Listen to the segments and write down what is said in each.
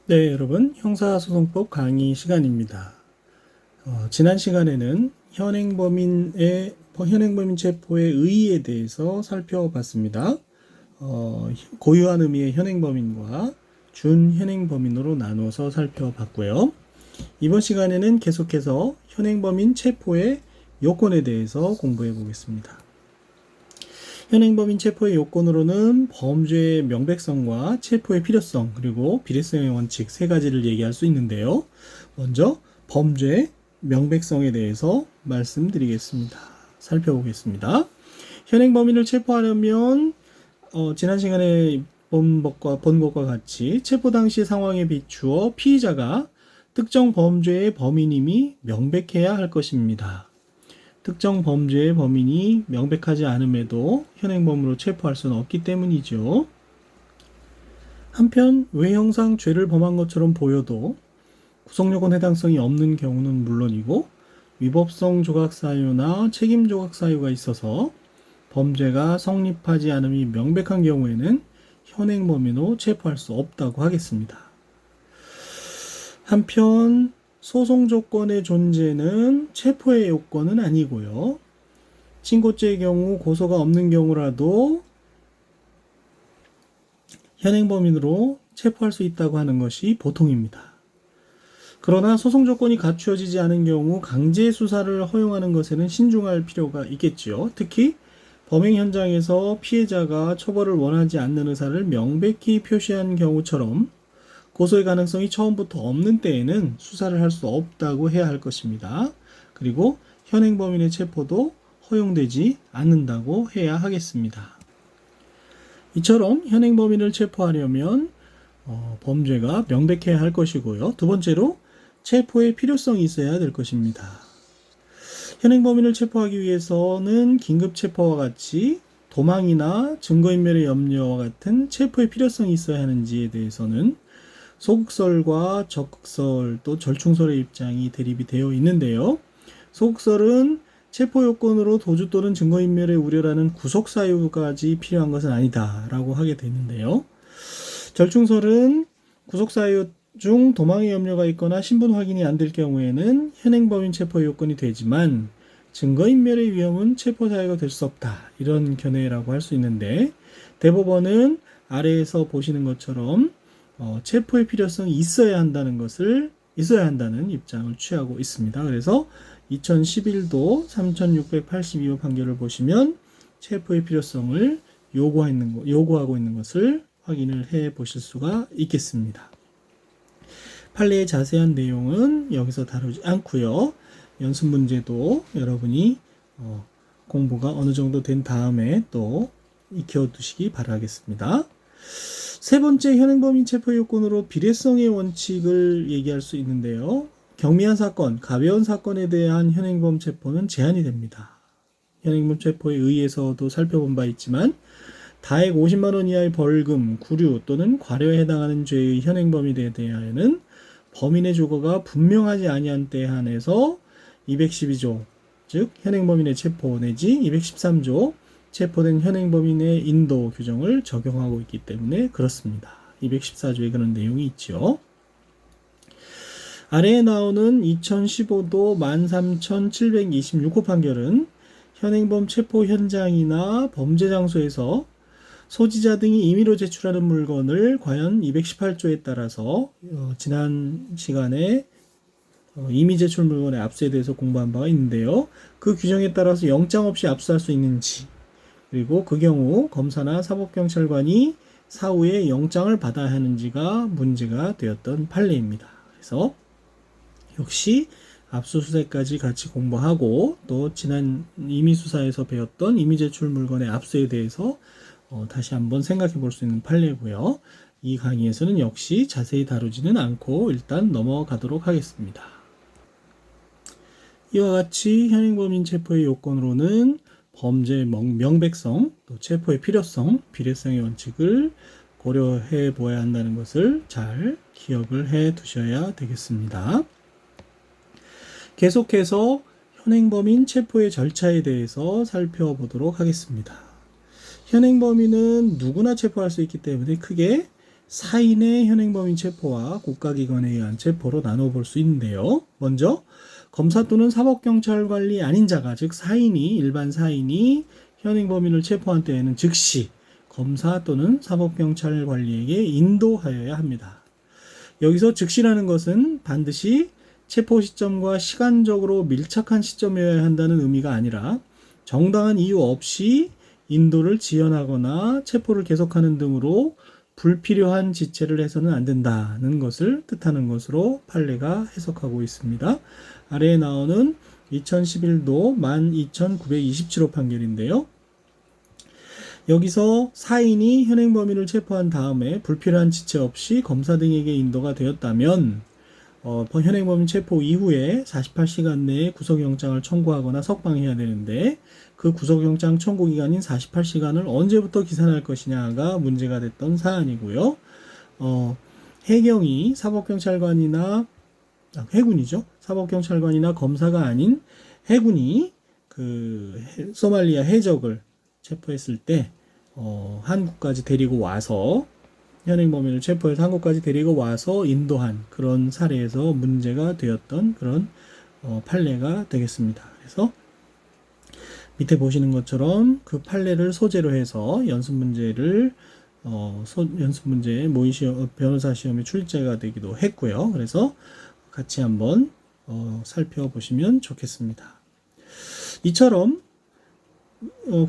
네, 여러분, 형사소송법 강의 시간입니다. 지난 시간에는 현행범인 체포의 의의에 대해서 살펴봤습니다. 고유한 의미의 현행범인과 준현행범인으로 나누어서 살펴봤고요. 이번 시간에는 계속해서 현행범인 체포의 요건에 대해서 공부해 보겠습니다. 현행범인 체포의 요건으로는 범죄의 명백성과 체포의 필요성 그리고 비례성의 원칙 세 가지를 얘기할 수 있는데요. 먼저 범죄의 명백성에 대해서 말씀드리겠습니다. 살펴보겠습니다. 현행범인을 체포하려면 지난 시간에 본 것과 같이 체포 당시 상황에 비추어 피의자가 특정 범죄의 범인임이 명백해야 할 것입니다. 특정 범죄의 범인이 명백하지 않음에도 현행범으로 체포할 수는 없기 때문이죠. 한편 외형상 죄를 범한 것처럼 보여도 구속요건 해당성이 없는 경우는 물론이고 위법성 조각 사유나 책임 조각 사유가 있어서 범죄가 성립하지 않음이 명백한 경우에는 현행범인으로 체포할 수 없다고 하겠습니다. 한편 소송 조건의 존재는 체포의 요건은 아니고요. 친고죄의 경우 고소가 없는 경우라도 현행범인으로 체포할 수 있다고 하는 것이 보통입니다. 그러나 소송 조건이 갖추어지지 않은 경우 강제 수사를 허용하는 것에는 신중할 필요가 있겠지요. 특히 범행 현장에서 피해자가 처벌을 원하지 않는 의사를 명백히 표시한 경우처럼 고소의 가능성이 처음부터 없는 때에는 수사를 할 수 없다고 해야 할 것입니다. 그리고 현행범인의 체포도 허용되지 않는다고 해야 하겠습니다. 이처럼 현행범인을 체포하려면 범죄가 명백해야 할 것이고요. 두 번째로 체포의 필요성이 있어야 될 것입니다. 현행범인을 체포하기 위해서는 긴급체포와 같이 도망이나 증거인멸의 염려와 같은 체포의 필요성이 있어야 하는지에 대해서는 소극설과 적극설 또 절충설의 입장이 대립이 되어 있는데요. 소극설은 체포 요건으로 도주 또는 증거인멸의 우려라는 구속 사유까지 필요한 것은 아니다라고 하게 되는데요. 절충설은 구속 사유 중 도망의 염려가 있거나 신분 확인이 안 될 경우에는 현행범인 체포 요건이 되지만 증거인멸의 위험은 체포 사유가 될 수 없다. 이런 견해라고 할 수 있는데 대법원은 아래에서 보시는 것처럼 체포의 필요성이 있어야 한다는 입장을 취하고 있습니다. 그래서 2011도 3682호 판결을 보시면 체포의 필요성을 요구하고 있는 것을 확인을 해 보실 수가 있겠습니다. 판례의 자세한 내용은 여기서 다루지 않고요. 연습 문제도 여러분이 공부가 어느 정도 된 다음에 또 익혀두시기 바라겠습니다. 세 번째 현행범인 체포 요건으로 비례성의 원칙을 얘기할 수 있는데요. 경미한 사건, 가벼운 사건에 대한 현행범 체포는 제한이 됩니다. 현행범 체포에 의해서도 살펴본 바 있지만 다액 50만 원 이하의 벌금, 구류 또는 과료에 해당하는 죄의 현행범인에 대하여는 범인의 주거가 분명하지 아니한 때에 한해서 212조, 즉 현행범인의 체포 내지 213조 체포된 현행범인의 인도 규정을 적용하고 있기 때문에 그렇습니다. 214조에 그런 내용이 있죠. 아래에 나오는 2015도 13,726호 판결은 현행범 체포 현장이나 범죄 장소에서 소지자 등이 임의로 제출하는 물건을 과연 218조에 따라서 지난 시간에 임의 제출 물건의 압수에 대해서 공부한 바가 있는데요. 그 규정에 따라서 영장 없이 압수할 수 있는지 그리고 그 경우 검사나 사법경찰관이 사후에 영장을 받아야 하는지가 문제가 되었던 판례입니다. 그래서 역시 압수수색까지 같이 공부하고 또 지난 임의수사에서 배웠던 임의제출 물건의 압수에 대해서 다시 한번 생각해 볼 수 있는 판례고요. 이 강의에서는 역시 자세히 다루지는 않고 일단 넘어가도록 하겠습니다. 이와 같이 현행범인 체포의 요건으로는 범죄의 명백성, 또 체포의 필요성, 비례성의 원칙을 고려해 보아야 한다는 것을 잘 기억을 해 두셔야 되겠습니다. 계속해서 현행범인 체포의 절차에 대해서 살펴보도록 하겠습니다. 현행범인은 누구나 체포할 수 있기 때문에 크게 사인의 현행범인 체포와 국가기관에 의한 체포로 나눠볼 수 있는데요. 먼저 검사 또는 사법경찰관리 아닌 자가, 즉 사인이, 일반 사인이 현행범인을 체포한 때에는 즉시 검사 또는 사법경찰관리에게 인도하여야 합니다. 여기서 즉시라는 것은 반드시 체포 시점과 시간적으로 밀착한 시점이어야 한다는 의미가 아니라 정당한 이유 없이 인도를 지연하거나 체포를 계속하는 등으로 불필요한 지체를 해서는 안 된다는 것을 뜻하는 것으로 판례가 해석하고 있습니다. 아래에 나오는 2011도 12,927호 판결인데요. 여기서 사인이 현행범인을 체포한 다음에 불필요한 지체 없이 검사 등에게 인도가 되었다면 현행범인 체포 이후에 48시간 내에 구속영장을 청구하거나 석방해야 되는데 그 구속영장 청구 기간인 48시간을 언제부터 기산할 것이냐가 문제가 됐던 사안이고요. 해경이 사법경찰관이나 해군이죠. 사법경찰관이나 검사가 아닌 해군이 그 소말리아 해적을 체포했을 때 한국까지 데리고 와서 현행범인을 체포해서 한국까지 데리고 와서 인도한 그런 사례에서 문제가 되었던 그런 판례가 되겠습니다. 그래서 밑에 보시는 것처럼 그 판례를 소재로 해서 연습 문제를 연습 문제 모의 시험 변호사 시험에 출제가 되기도 했고요. 그래서 같이 한번 살펴보시면 좋겠습니다. 이처럼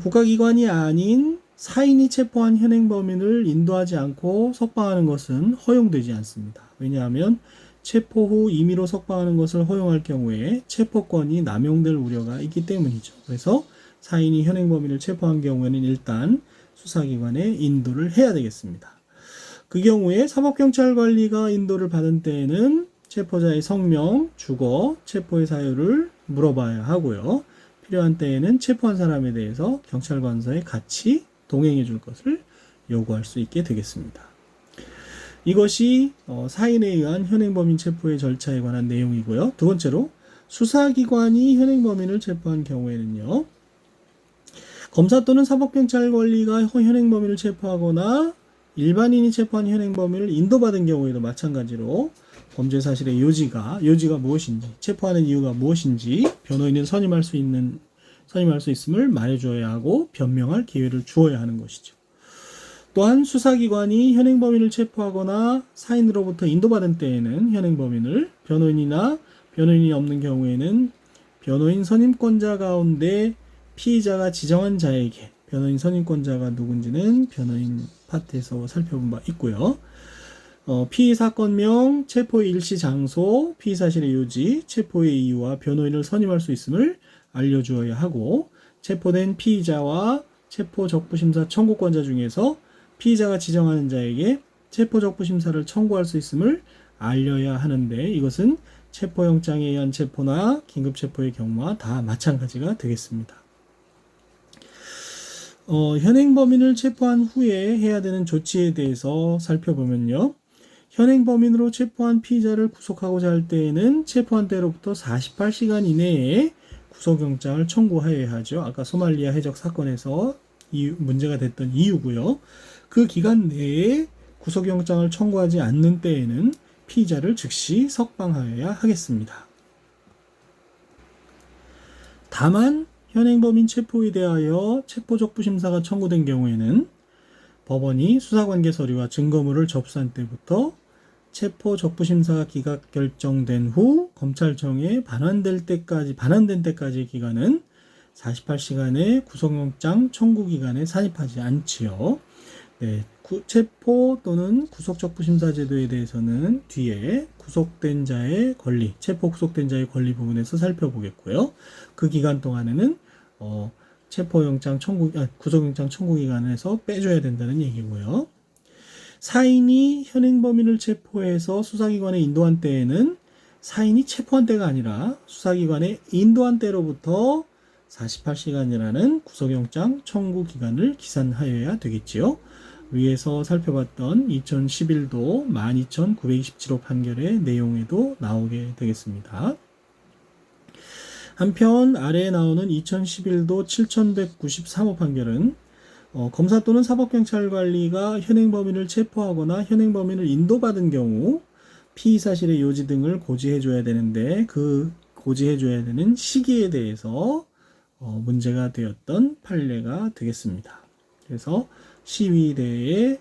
국가기관이 아닌 사인이 체포한 현행범인을 인도하지 않고 석방하는 것은 허용되지 않습니다. 왜냐하면 체포 후 임의로 석방하는 것을 허용할 경우에 체포권이 남용될 우려가 있기 때문이죠. 그래서 사인이 현행범인을 체포한 경우에는 일단 수사기관에 인도를 해야 되겠습니다. 그 경우에 사법경찰관리가 인도를 받은 때에는 체포자의 성명, 주거, 체포의 사유를 물어봐야 하고요. 필요한 때에는 체포한 사람에 대해서 경찰관서에 같이 동행해 줄 것을 요구할 수 있게 되겠습니다. 이것이 사인에 의한 현행범인 체포의 절차에 관한 내용이고요. 두 번째로 수사기관이 현행범인을 체포한 경우에는요. 검사 또는 사법경찰관리가 현행범인을 체포하거나 일반인이 체포한 현행범인을 인도받은 경우에도 마찬가지로 범죄 사실의 요지가 무엇인지, 체포하는 이유가 무엇인지 변호인은 선임할 수 있음을 말해줘야 하고 변명할 기회를 주어야 하는 것이죠. 또한 수사기관이 현행범인을 체포하거나 사인으로부터 인도받은 때에는 현행범인을 변호인이 없는 경우에는 변호인 선임권자 가운데 피의자가 지정한 자에게, 변호인 선임권자가 누군지는 변호인 파트에서 살펴본 바 있고요. 피의 사건명, 체포의 일시 장소, 피의 사실의 요지, 체포의 이유와 변호인을 선임할 수 있음을 알려주어야 하고, 체포된 피의자와 체포적부심사 청구권자 중에서 피의자가 지정하는 자에게 체포적부심사를 청구할 수 있음을 알려야 하는데, 이것은 체포영장에 의한 체포나 긴급체포의 경우와 다 마찬가지가 되겠습니다. 현행범인을 체포한 후에 해야 되는 조치에 대해서 살펴보면요. 현행범인으로 체포한 피의자를 구속하고자 할 때에는 체포한 때로부터 48시간 이내에 구속영장을 청구해야 하죠. 아까 소말리아 해적 사건에서 문제가 됐던 이유고요. 그 기간 내에 구속영장을 청구하지 않는 때에는 피의자를 즉시 석방하여야 하겠습니다. 다만 현행범인 체포에 대하여 체포적부심사가 청구된 경우에는 법원이 수사관계 서류와 증거물을 접수한 때부터 체포적부심사가 기각 결정된 후 검찰청에 반환된 때까지의 기간은 48시간의 구속영장 청구 기간에 산입하지 않지요. 네, 체포 또는 구속적부심사 제도에 대해서는 뒤에 구속된 자의 권리, 체포 구속된 자의 권리 부분에서 살펴보겠고요. 그 기간 동안에는 구속영장 청구 기간에서 빼줘야 된다는 얘기고요. 사인이 현행범인을 체포해서 수사기관에 인도한 때에는 사인이 체포한 때가 아니라 수사기관에 인도한 때로부터 48시간이라는 구속영장 청구 기간을 기산하여야 되겠지요. 위에서 살펴봤던 2011도 12,927호 판결의 내용에도 나오게 되겠습니다. 한편 아래에 나오는 2011도 7,193호 판결은 검사 또는 사법경찰관리가 현행범인을 체포하거나 현행범인을 인도받은 경우 피의 사실의 요지 등을 고지해줘야 되는데 그 고지해줘야 되는 시기에 대해서 문제가 되었던 판례가 되겠습니다. 그래서 시위대를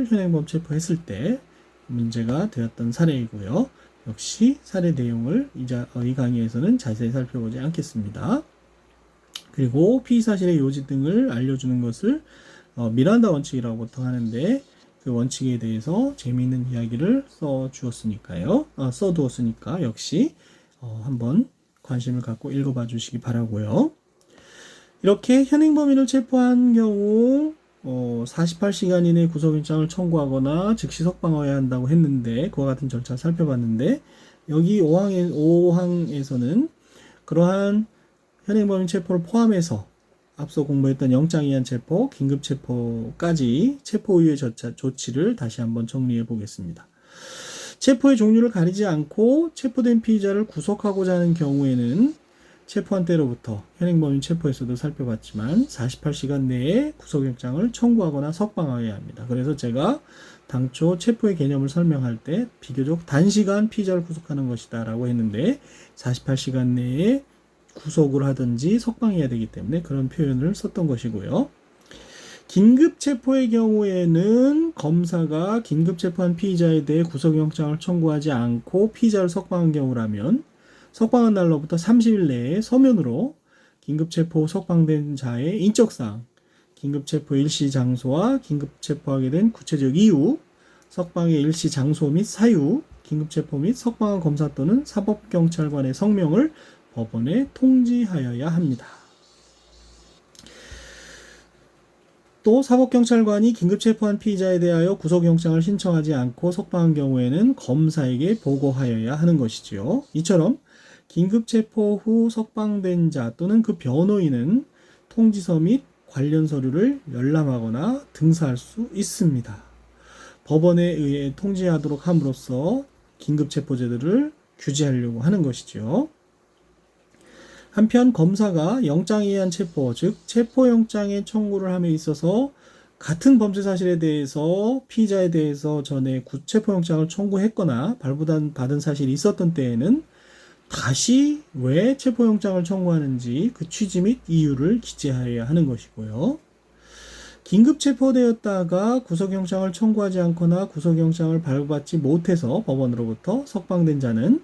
현행범 체포했을 때 문제가 되었던 사례이고요. 역시 사례 내용을 이 강의에서는 자세히 살펴보지 않겠습니다. 그리고 피의 사실의 요지 등을 알려주는 것을 미란다 원칙이라고 보통 하는데 그 원칙에 대해서 재미있는 이야기를 써두었으니까 역시 한번 관심을 갖고 읽어봐 주시기 바라고요. 이렇게 현행범인을 체포한 경우 48시간 이내 구속영장을 청구하거나 즉시 석방해야 한다고 했는데 그와 같은 절차를 살펴봤는데 여기 5항에서는 그러한 현행범인 체포를 포함해서 앞서 공부했던 영장이한 체포, 긴급체포까지 체포 이후의 조치를 다시 한번 정리해 보겠습니다. 체포의 종류를 가리지 않고 체포된 피의자를 구속하고자 하는 경우에는 체포한 때로부터 현행범인 체포에서도 살펴봤지만 48시간 내에 구속영장을 청구하거나 석방하여야 합니다. 그래서 제가 당초 체포의 개념을 설명할 때 비교적 단시간 피의자를 구속하는 것이다 라고 했는데 48시간 내에 구속을 하든지 석방해야 되기 때문에 그런 표현을 썼던 것이고요. 긴급체포의 경우에는 검사가 긴급체포한 피의자에 대해 구속영장을 청구하지 않고 피의자를 석방한 경우라면 석방한 날로부터 30일 내에 서면으로 긴급체포 석방된 자의 인적사항, 긴급체포 일시 장소와 긴급체포하게 된 구체적 이유, 석방의 일시 장소 및 사유, 긴급체포 및 석방한 검사 또는 사법경찰관의 성명을 법원에 통지하여야 합니다. 또 사법경찰관이 긴급체포한 피의자에 대하여 구속영장을 신청하지 않고 석방한 경우에는 검사에게 보고하여야 하는 것이지요. 이처럼 긴급체포 후 석방된 자 또는 그 변호인은 통지서 및 관련 서류를 열람하거나 등사할 수 있습니다. 법원에 의해 통지하도록 함으로써 긴급체포제도를 규제하려고 하는 것이죠. 한편 검사가 영장에 의한 체포, 즉 체포영장의 청구를 함에 있어서 같은 범죄 사실에 대해서 피의자에 대해서 전에 체포영장을 청구했거나 발부받은 사실이 있었던 때에는 다시 왜 체포영장을 청구하는지 그 취지 및 이유를 기재하여야 하는 것이고요. 긴급 체포되었다가 구속영장을 청구하지 않거나 구속영장을 발부받지 못해서 법원으로부터 석방된 자는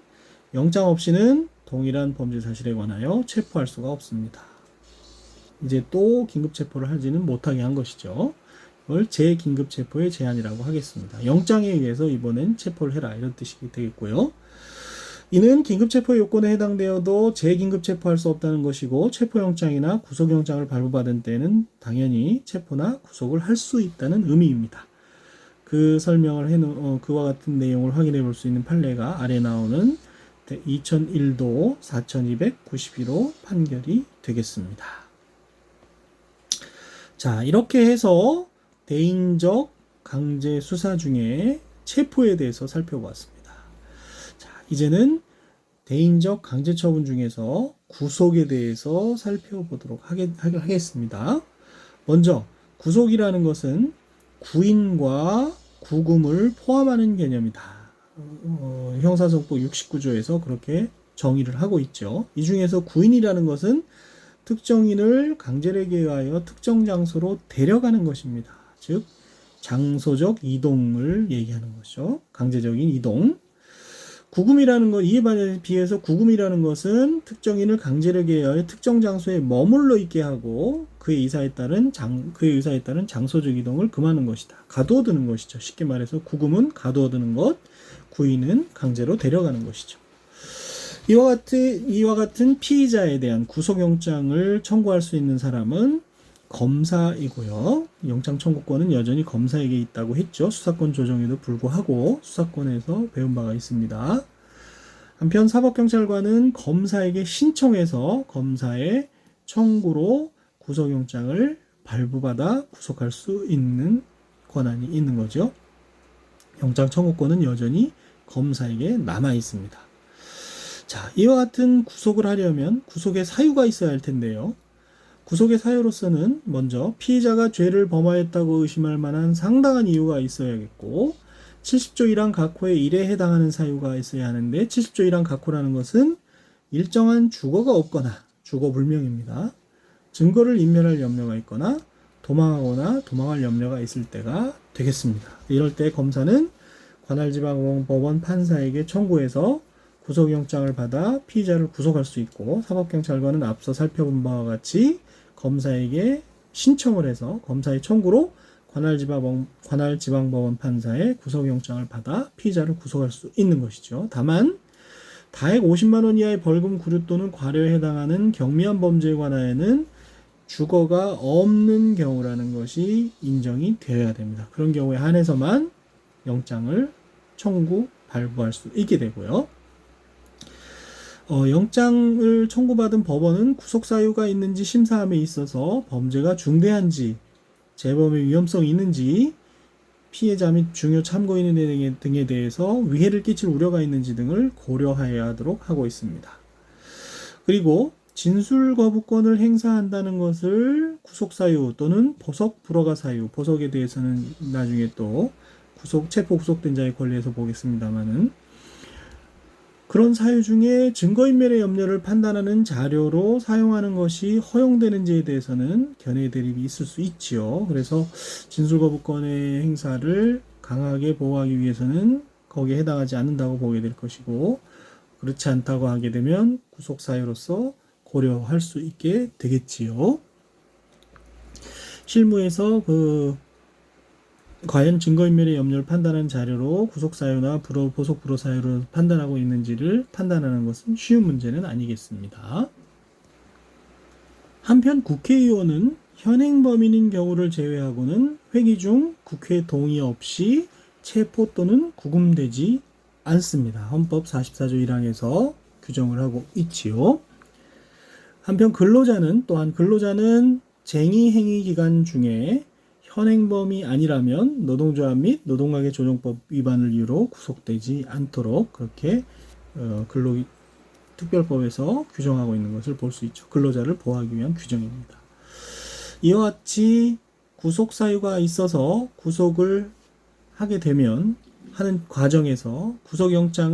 영장 없이는 동일한 범죄 사실에 관하여 체포할 수가 없습니다. 이제 또 긴급체포를 하지는 못하게 한 것이죠. 이걸 재긴급체포의 제한이라고 하겠습니다. 영장에 의해서 이번엔 체포를 해라 이런 뜻이 되겠고요. 이는 긴급체포 요건에 해당되어도 재긴급체포할 수 없다는 것이고 체포영장이나 구속영장을 발부받은 때는 당연히 체포나 구속을 할 수 있다는 의미입니다. 그 설명을 그와 같은 내용을 확인해 볼 수 있는 판례가 아래 나오는 2001도 4291호 판결이 되겠습니다. 자, 이렇게 해서 대인적 강제 수사 중에 체포에 대해서 살펴보았습니다. 자, 이제는 대인적 강제 처분 중에서 구속에 대해서 살펴보도록 하겠습니다. 먼저 구속이라는 것은 구인과 구금을 포함하는 개념이다. 형사소송법 69조에서 그렇게 정의를 하고 있죠. 이 중에서 구인이라는 것은 특정인을 강제력에 의하여 특정 장소로 데려가는 것입니다. 즉 장소적 이동을 얘기하는 것이죠. 강제적인 이동. 구금이라는 것, 이에 비해서 구금이라는 것은 특정인을 강제력에 의하여 특정 장소에 머물러 있게 하고 그의 의사에 따른 장소적 이동을 금하는 것이다. 가두어두는 것이죠. 쉽게 말해서 구금은 가두어두는 것, 구인은 강제로 데려가는 것이죠. 이와 같은 피의자에 대한 구속영장을 청구할 수 있는 사람은 검사이고요. 영장 청구권은 여전히 검사에게 있다고 했죠. 수사권 조정에도 불구하고 수사권에서 배운 바가 있습니다. 한편 사법경찰관은 검사에게 신청해서 검사의 청구로 구속영장을 발부받아 구속할 수 있는 권한이 있는 거죠. 영장 청구권은 여전히 검사에게 남아 있습니다. 자, 이와 같은 구속을 하려면 구속의 사유가 있어야 할 텐데요. 구속의 사유로서는 먼저 피의자가 죄를 범하였다고 의심할 만한 상당한 이유가 있어야겠고 70조 1항 각호의 1에 해당하는 사유가 있어야 하는데 70조 1항 각호라는 것은 일정한 주거가 없거나 주거불명입니다. 증거를 인멸할 염려가 있거나 도망하거나 도망할 염려가 있을 때가 되겠습니다. 이럴 때 검사는 관할지방법원 판사에게 청구해서 구속영장을 받아 피의자를 구속할 수 있고 사법경찰관은 앞서 살펴본 바와 같이 검사에게 신청을 해서 검사의 청구로 관할지방법원 판사의 구속영장을 받아 피의자를 구속할 수 있는 것이죠. 다만 다액 50만 원 이하의 벌금 구류 또는 과료에 해당하는 경미한 범죄에 관하여는 주거가 없는 경우라는 것이 인정이 되어야 됩니다. 그런 경우에 한해서만 영장을 청구, 발부할 수 있게 되고요. 영장을 청구받은 법원은 구속사유가 있는지 심사함에 있어서 범죄가 중대한지, 재범의 위험성이 있는지, 피해자 및 중요 참고인 등에 대해서 위해를 끼칠 우려가 있는지 등을 고려해야 하도록 하고 있습니다. 그리고 진술 거부권을 행사한다는 것을 구속사유 또는 보석 불허가 사유, 보석에 대해서는 나중에 또 체포 구속된 자의 권리에서 보겠습니다만은 그런 사유 중에 증거인멸의 염려를 판단하는 자료로 사용하는 것이 허용되는지에 대해서는 견해 대립이 있을 수 있지요. 그래서 진술거부권의 행사를 강하게 보호하기 위해서는 거기에 해당하지 않는다고 보게 될 것이고 그렇지 않다고 하게 되면 구속사유로서 고려할 수 있게 되겠지요. 실무에서 과연 증거인멸의 염려를 판단하는 자료로 구속사유나 보석 불허 사유를 판단하고 있는지를 판단하는 것은 쉬운 문제는 아니겠습니다. 한편 국회의원은 현행범인인 경우를 제외하고는 회기 중 국회 동의 없이 체포 또는 구금되지 않습니다. 헌법 44조 1항에서 규정을 하고 있지요. 한편 근로자는 쟁의행위 기간 중에 현행범이 아니라면 노동조합 및 노동관계조정법 위반을 이유로 구속되지 않도록 그렇게 근로특별법에서 규정하고 있는 것을 볼 수 있죠. 근로자를 보호하기 위한 규정입니다. 이와 같이 구속사유가 있어서 구속을 하게 되면 하는 과정에서 구속영장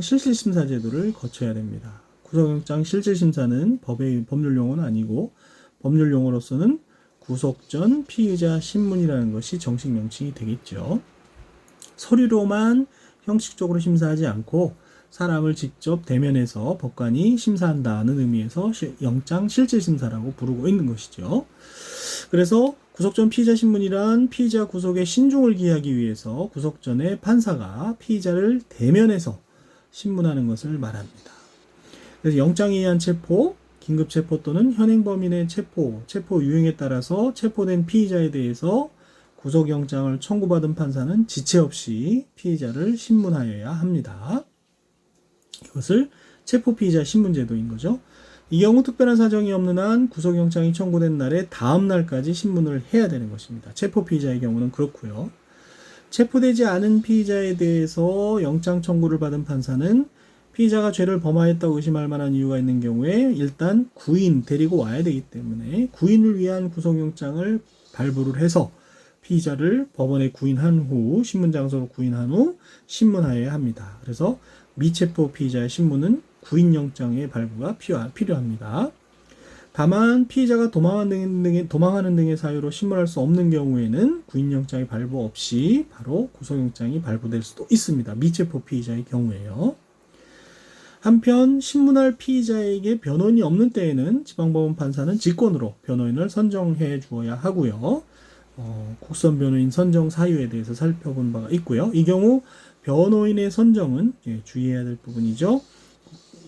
실질심사 제도를 거쳐야 됩니다. 구속영장 실질심사는 법률 용어는 아니고 법률 용어로서는 구속 전 피의자 신문이라는 것이 정식 명칭이 되겠죠. 서류로만 형식적으로 심사하지 않고 사람을 직접 대면해서 법관이 심사한다는 의미에서 영장 실질심사라고 부르고 있는 것이죠. 그래서 구속 전 피의자 신문이란 피의자 구속에 신중을 기하기 위해서 구속 전에 판사가 피의자를 대면해서 신문하는 것을 말합니다. 그래서 영장에 의한 체포, 긴급체포 또는 현행범인의 체포 유형에 따라서 체포된 피의자에 대해서 구속영장을 청구받은 판사는 지체 없이 피의자를 신문하여야 합니다. 이것을 체포피의자 신문제도인 거죠. 이 경우 특별한 사정이 없는 한 구속영장이 청구된 날에 다음 날까지 신문을 해야 되는 것입니다. 체포피의자의 경우는 그렇고요. 체포되지 않은 피의자에 대해서 영장 청구를 받은 판사는 피의자가 죄를 범하였다고 의심할 만한 이유가 있는 경우에 일단 구인 데리고 와야 되기 때문에 구인을 위한 구속영장을 발부를 해서 피의자를 법원에 구인한 후 신문장소로 구인한 후 신문하여야 합니다. 그래서 미체포 피의자의 신문은 구인영장의 발부가 필요합니다. 다만 피의자가 도망하는 등의 사유로 신문할 수 없는 경우에는 구인영장의 발부 없이 바로 구속영장이 발부될 수도 있습니다. 미체포 피의자의 경우에요. 한편 신문할 피의자에게 변호인이 없는 때에는 지방법원 판사는 직권으로 변호인을 선정해 주어야 하고요. 국선 변호인 선정 사유에 대해서 살펴본 바가 있고요. 이 경우 변호인의 선정은 주의해야 될 부분이죠.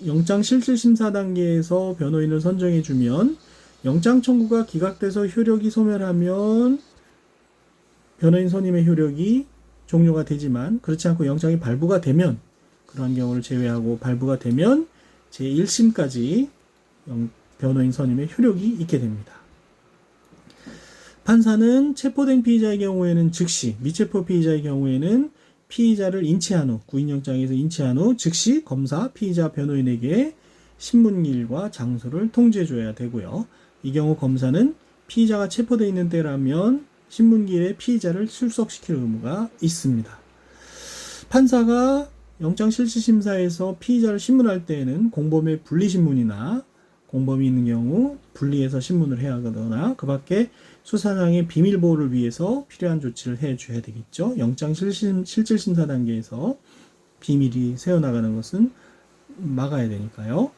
영장 실질심사 단계에서 변호인을 선정해 주면 영장 청구가 기각돼서 효력이 소멸하면 변호인 선임의 효력이 종료가 되지만 그렇지 않고 영장이 발부가 되면 그런 경우를 제외하고 발부가 되면 제1심까지 변호인 선임의 효력이 있게 됩니다. 판사는 체포된 피의자의 경우에는 즉시, 미체포 피의자의 경우에는 피의자를 인치한 후, 구인영장에서 인치한 후 즉시 검사, 피의자, 변호인에게 신문일과 장소를 통지해줘야 되고요. 이 경우 검사는 피의자가 체포되어 있는 때라면 신문기일에 피의자를 출석시킬 의무가 있습니다. 판사가 영장실질심사에서 피의자를 신문할 때에는 공범의 분리신문이나 공범이 있는 경우 분리해서 신문을 해야 하거나 그 밖에 수사상의 비밀보호를 위해서 필요한 조치를 해줘야 되겠죠. 영장실질심사 단계에서 비밀이 새어나가는 것은 막아야 되니까요.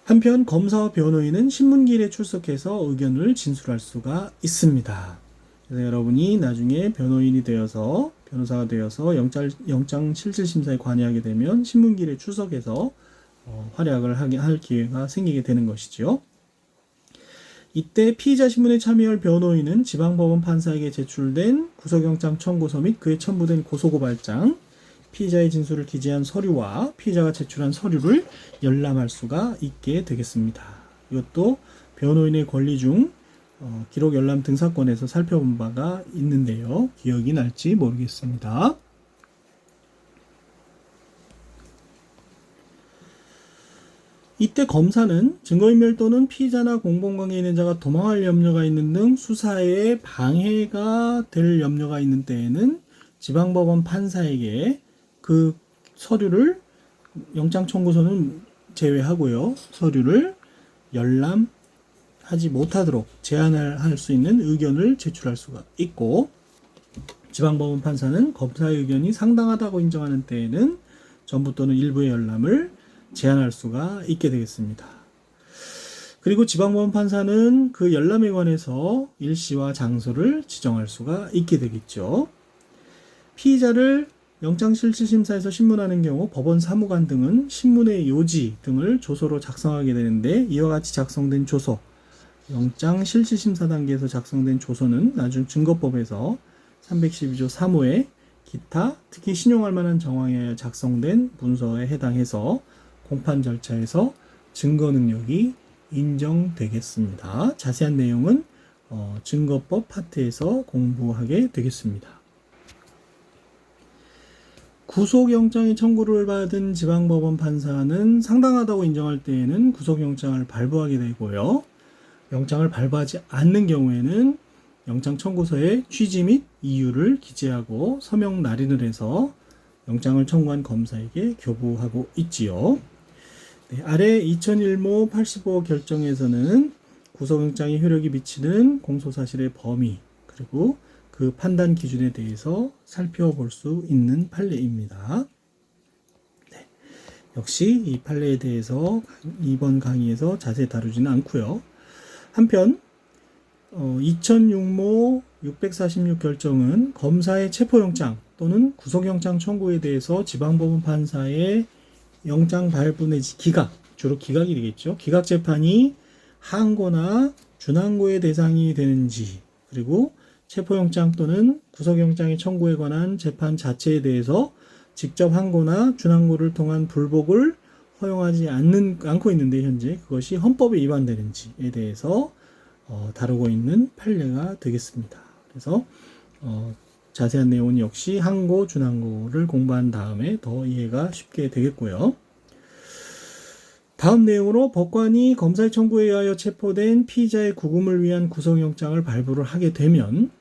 한편 검사와 변호인은 신문기일에 출석해서 의견을 진술할 수가 있습니다. 그래서 여러분이 나중에 변호인이 되어서 변호사가 되어서 영장실질심사에 관여하게 되면 신문기일에 출석해서 활약을 할 기회가 생기게 되는 것이죠. 이때 피의자 신문에 참여할 변호인은 지방법원 판사에게 제출된 구속영장 청구서 및 그에 첨부된 고소고발장, 피의자의 진술을 기재한 서류와 피의자가 제출한 서류를 열람할 수가 있게 되겠습니다. 이것도 변호인의 권리 중 기록 열람 등사권에서 살펴본 바가 있는데요. 기억이 날지 모르겠습니다. 이때 검사는 증거인멸 또는 피의자나 공범관계에 있는 자가 도망할 염려가 있는 등 수사에 방해가 될 염려가 있는 때에는 지방법원 판사에게 그 서류를 영장 청구서는 제외하고요. 서류를 열람하지 못하도록 제한을 할 수 있는 의견을 제출할 수가 있고, 지방법원 판사는 검사의 의견이 상당하다고 인정하는 때에는 전부 또는 일부의 열람을 제한할 수가 있게 되겠습니다. 그리고 지방법원 판사는 그 열람에 관해서 일시와 장소를 지정할 수가 있게 되겠죠. 피의자를 영장실질심사에서 신문하는 경우 법원 사무관 등은 신문의 요지 등을 조서로 작성하게 되는데, 이와 같이 작성된 조서, 영장실질심사 단계에서 작성된 조서는 나중 증거법에서 312조 3호에 기타 특히 신용할 만한 정황에 작성된 문서에 해당해서 공판 절차에서 증거 능력이 인정되겠습니다. 자세한 내용은 증거법 파트에서 공부하게 되겠습니다. 구속영장의 청구를 받은 지방법원 판사는 상당하다고 인정할 때에는 구속영장을 발부하게 되고요. 영장을 발부하지 않는 경우에는 영장 청구서에 취지 및 이유를 기재하고 서명 날인을 해서 영장을 청구한 검사에게 교부하고 있지요. 네, 아래 2001모 85 결정에서는 구속영장의 효력이 미치는 공소사실의 범위 그리고 그 판단 기준에 대해서 살펴볼 수 있는 판례입니다. 네, 역시 이 판례에 대해서 이번 강의에서 자세히 다루지는 않고요. 한편 2006모 646 결정은 검사의 체포영장 또는 구속영장 청구에 대해서 지방법원 판사의 영장 발부 내지 기각, 주로 기각이 되겠죠. 기각 재판이 항고나 준항고의 대상이 되는지, 그리고 체포영장 또는 구속영장의 청구에 관한 재판 자체에 대해서 직접 항고나 준항고를 통한 불복을 허용하지 않고 있는데 현재 그것이 헌법에 위반되는지에 대해서 다루고 있는 판례가 되겠습니다. 그래서 자세한 내용은 역시 항고, 준항고를 공부한 다음에 더 이해가 쉽게 되겠고요. 다음 내용으로 법관이 검사의 청구에 의하여 체포된 피의자의 구금을 위한 구속영장을 발부를 하게 되면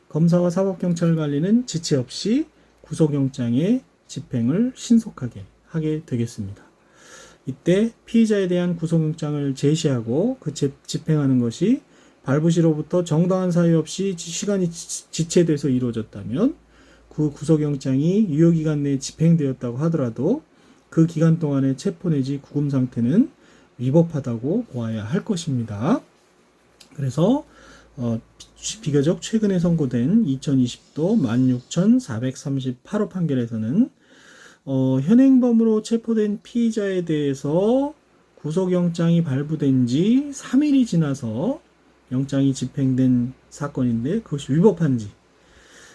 검사와 사법경찰관리는 지체 없이 구속영장의 집행을 신속하게 하게 되겠습니다. 이때 피의자에 대한 구속영장을 제시하고 그 집행하는 것이 발부시로부터 정당한 사유 없이 시간이 지체돼서 이루어졌다면 그 구속영장이 유효기간 내에 집행되었다고 하더라도 그 기간 동안의 체포 내지 구금 상태는 위법하다고 보아야 할 것입니다. 그래서 비교적 최근에 선고된 2020도 16,438호 판결에서는 현행범으로 체포된 피의자에 대해서 구속영장이 발부된 지 3일이 지나서 영장이 집행된 사건인데 그것이 위법한지,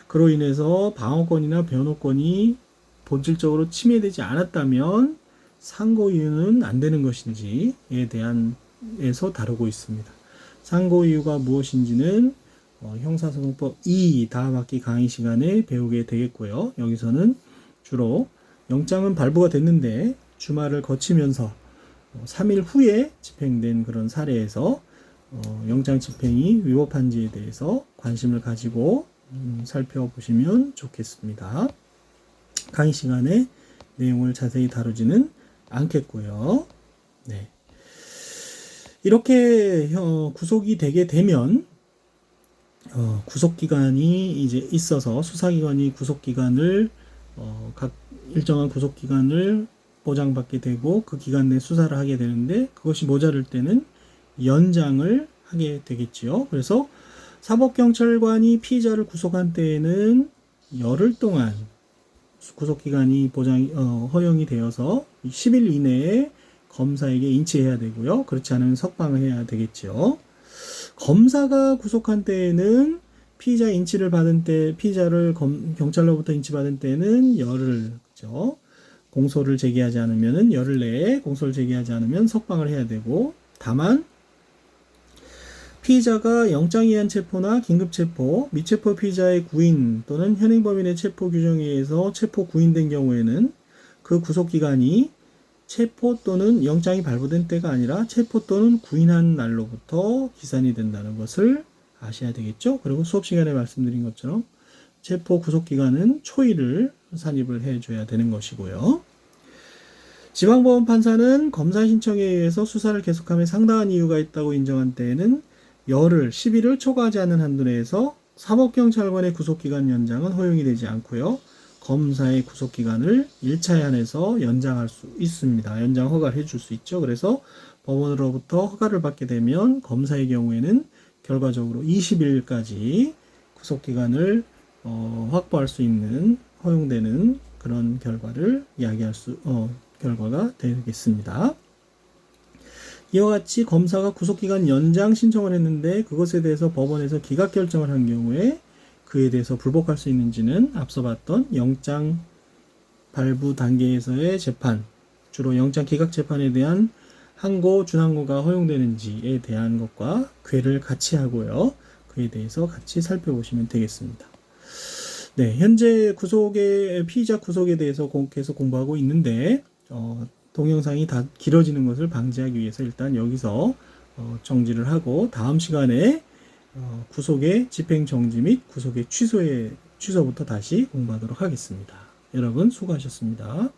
그로 인해서 방어권이나 변호권이 본질적으로 침해되지 않았다면 상고 이유는 안 되는 것인지에 대한에서 다루고 있습니다. 상고 이유가 무엇인지는 형사소송법 2 다음 학기 강의 시간에 배우게 되겠고요. 여기서는 주로 영장은 발부가 됐는데 주말을 거치면서 3일 후에 집행된 그런 사례에서 영장 집행이 위법한지에 대해서 관심을 가지고 살펴보시면 좋겠습니다. 강의 시간에 내용을 자세히 다루지는 않겠고요. 네. 이렇게 구속이 되게 되면 구속기간이 이제 있어서 수사기관이 구속기간을 각 일정한 구속기간을 보장받게 되고 그 기간 내 수사를 하게 되는데 그것이 모자랄 때는 연장을 하게 되겠지요. 그래서 사법경찰관이 피의자를 구속한 때에는 열흘 동안 구속기간이 허용이 되어서 10일 이내에 검사에게 인치해야 되고요. 그렇지 않으면 석방을 해야 되겠죠. 검사가 구속한 때에는 피의자 인치를 받은 때, 피의자를 경찰로부터 인치받은 때는 열흘, 그죠? 공소를 제기하지 않으면은 열흘 내에 공소를 제기하지 않으면 석방을 해야 되고, 다만 피의자가 영장이한 체포나 긴급체포, 미체포 피의자의 구인 또는 현행범인의 체포 규정에 의해서 체포 구인된 경우에는 그 구속기간이 체포 또는 영장이 발부된 때가 아니라 체포 또는 구인한 날로부터 기산이 된다는 것을 아셔야 되겠죠. 그리고 수업 시간에 말씀드린 것처럼 체포 구속기간은 초일을 산입을 해줘야 되는 것이고요. 지방법원 판사는 검사 신청에 의해서 수사를 계속하며 상당한 이유가 있다고 인정한 때에는 열흘, 10일을 초과하지 않는 한도 내에서 사법경찰관의 구속기간 연장은 허용이 되지 않고요. 검사의 구속기간을 1차에 한해서 연장할 수 있습니다. 연장 허가를 해줄 수 있죠. 그래서 법원으로부터 허가를 받게 되면 검사의 경우에는 결과적으로 20일까지 구속기간을 확보할 수 있는 허용되는 그런 결과를 결과가 되겠습니다. 이와 같이 검사가 구속기간 연장 신청을 했는데 그것에 대해서 법원에서 기각 결정을 한 경우에 그에 대해서 불복할 수 있는지는 앞서 봤던 영장 발부 단계에서의 재판, 주로 영장 기각 재판에 대한 항고, 준항고가 허용되는지에 대한 것과 궤를 같이 하고요. 그에 대해서 같이 살펴보시면 되겠습니다. 네, 현재 피의자 구속에 대해서 계속 공부하고 있는데 동영상이 다 길어지는 것을 방지하기 위해서 일단 여기서 정지를 하고 다음 시간에 구속의 집행정지 및 구속의 취소부터 다시 공부하도록 하겠습니다. 여러분 수고하셨습니다.